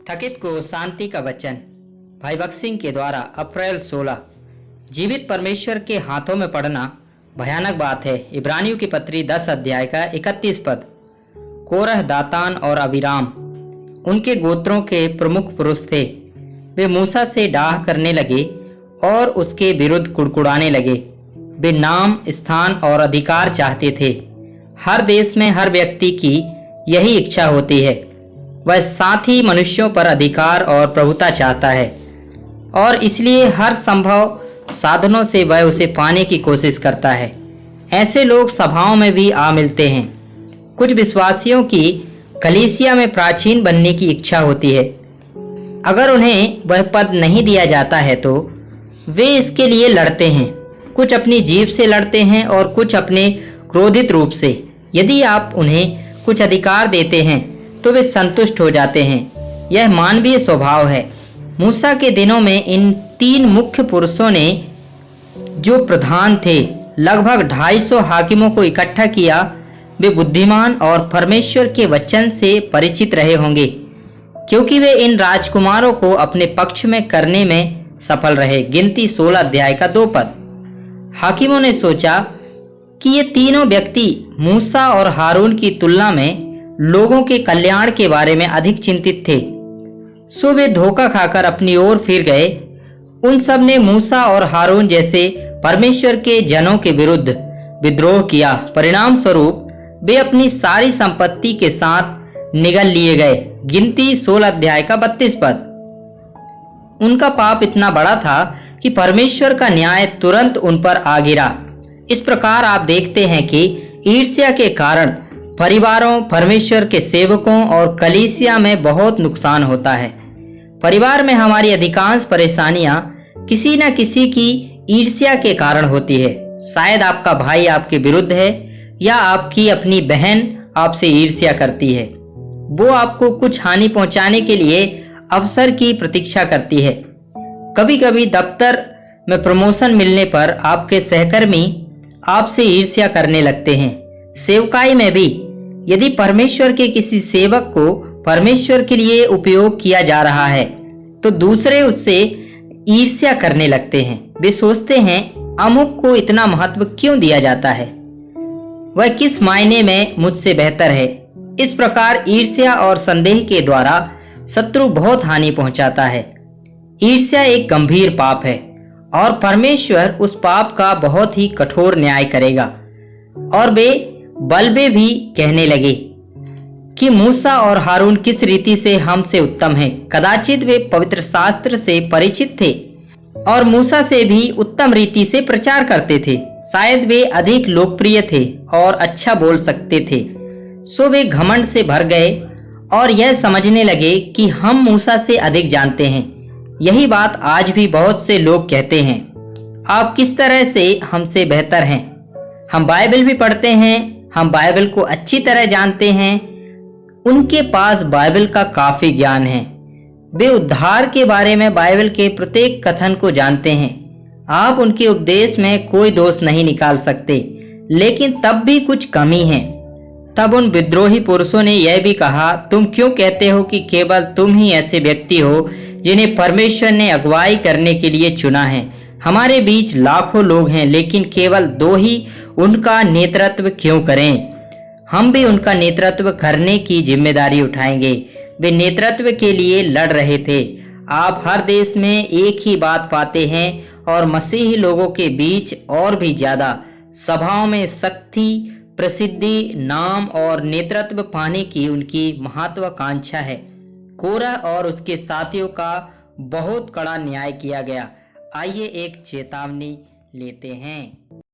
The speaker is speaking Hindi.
थकित को शांति का वचन। भाई भगत सिंह के द्वारा अप्रैल 16। जीवित परमेश्वर के हाथों में पड़ना भयानक बात है। इब्रानियों की पत्री 10 अध्याय का 31 पद। कोरह, दातान और अबीराम उनके गोत्रों के प्रमुख पुरुष थे। वे मूसा से डाह करने लगे और उसके विरुद्ध कुड़कुड़ाने लगे। वे नाम, स्थान और अधिकार चाहते थे। हर देश में हर व्यक्ति की यही इच्छा होती है। वह साथ ही मनुष्यों पर अधिकार और प्रभुता चाहता है और इसलिए हर संभव साधनों से वह उसे पाने की कोशिश करता है। ऐसे लोग सभाओं में भी आ मिलते हैं। कुछ विश्वासियों की कलीसिया में प्राचीन बनने की इच्छा होती है। अगर उन्हें वह पद नहीं दिया जाता है तो वे इसके लिए लड़ते हैं। कुछ अपनी जीभ से लड़ते हैं और कुछ अपने क्रोधित रूप से। यदि आप उन्हें कुछ अधिकार देते हैं तो वे संतुष्ट हो जाते हैं। यह मानवीय स्वभाव है। मूसा के दिनों में इन 3 मुख्य पुरुषों ने, जो प्रधान थे, लगभग 250 हाकिमों को इकट्ठा किया। वे बुद्धिमान और परमेश्वर के वचन से परिचित रहे होंगे, क्योंकि वे इन राजकुमारों को अपने पक्ष में करने में सफल रहे। गिनती 16 अध्याय का 2 पद। हाकिमों ने सोचा कि ये तीनों व्यक्ति मूसा और हारून की तुलना में लोगों के कल्याण के बारे में अधिक चिंतित थे, सो वे धोखा खाकर अपनी ओर फिर गए। उन सब ने मूसा और हारून जैसे परमेश्वर के जनों के विरुद्ध विद्रोह किया। परिणाम स्वरूप वे अपनी सारी संपत्ति के साथ निगल लिए गए। गिनती 16 अध्याय का 32 पद। उनका पाप इतना बड़ा था कि परमेश्वर का न्याय तुरंत उन पर आ गिरा। इस प्रकार आप देखते हैं कि ईर्ष्या के कारण परिवारों, परमेश्वर के सेवकों और कलीसिया में बहुत नुकसान होता है। परिवार में हमारी अधिकांश परेशानियां किसी न किसी की ईर्ष्या के कारण होती है। शायद आपका भाई आपके विरुद्ध है या आपकी अपनी बहन आपसे ईर्ष्या करती है। वो आपको कुछ हानि पहुंचाने के लिए अवसर की प्रतीक्षा करती है। कभी कभी दफ्तर में प्रमोशन मिलने पर आपके सहकर्मी आपसे ईर्ष्या करने लगते हैं। सेवकाई में भी यदि परमेश्वर के किसी सेवक को परमेश्वर के लिए उपयोग किया जा रहा है तो दूसरे उससे ईर्ष्या करने लगते हैं। वे सोचते हैं, अमुक को इतना महत्व क्यों दिया जाता है, वह किस मायने में मुझसे बेहतर है। इस प्रकार ईर्ष्या और संदेह के द्वारा शत्रु बहुत हानि पहुंचाता है। ईर्ष्या एक गंभीर पाप है और परमेश्वर उस पाप का बहुत ही कठोर न्याय करेगा। और वे बलबे भी कहने लगे कि मूसा और हारून किस रीति से हमसे उत्तम हैं। कदाचित वे पवित्र शास्त्र से परिचित थे और मूसा से भी उत्तम रीति से प्रचार करते थे। शायद वे अधिक लोकप्रिय थे और अच्छा बोल सकते थे। सो वे घमंड से भर गए और यह समझने लगे कि हम मूसा से अधिक जानते हैं। यही बात आज भी बहुत से लोग कहते हैं। आप किस तरह से हमसे बेहतर हैं? हम बाइबल भी पढ़ते हैं, हम बाइबल को अच्छी तरह जानते हैं। उनके पास बाइबल का काफी ज्ञान है। वे उद्धार के बारे में बाइबल के प्रत्येक कथन को जानते हैं। आप उनके उपदेश में कोई दोष नहीं निकाल सकते, लेकिन तब भी कुछ कमी है। तब उन विद्रोही पुरुषों ने यह भी कहा, तुम क्यों कहते हो कि केवल तुम ही ऐसे व्यक्ति हो जिन्हें परमेश्वर ने अगुवाई करने के लिए चुना है? हमारे बीच लाखों लोग हैं, लेकिन केवल 2 ही उनका नेतृत्व क्यों करें? हम भी उनका नेतृत्व करने की जिम्मेदारी उठाएंगे। वे नेतृत्व के लिए लड़ रहे थे। आप हर देश में एक ही बात पाते हैं और मसीही लोगों के बीच और भी ज्यादा। सभाओं में शक्ति, प्रसिद्धि, नाम और नेतृत्व पाने की उनकी महत्वाकांक्षा है। कोरह और उसके साथियों का बहुत कड़ा न्याय किया गया। आइए एक चेतावनी लेते हैं।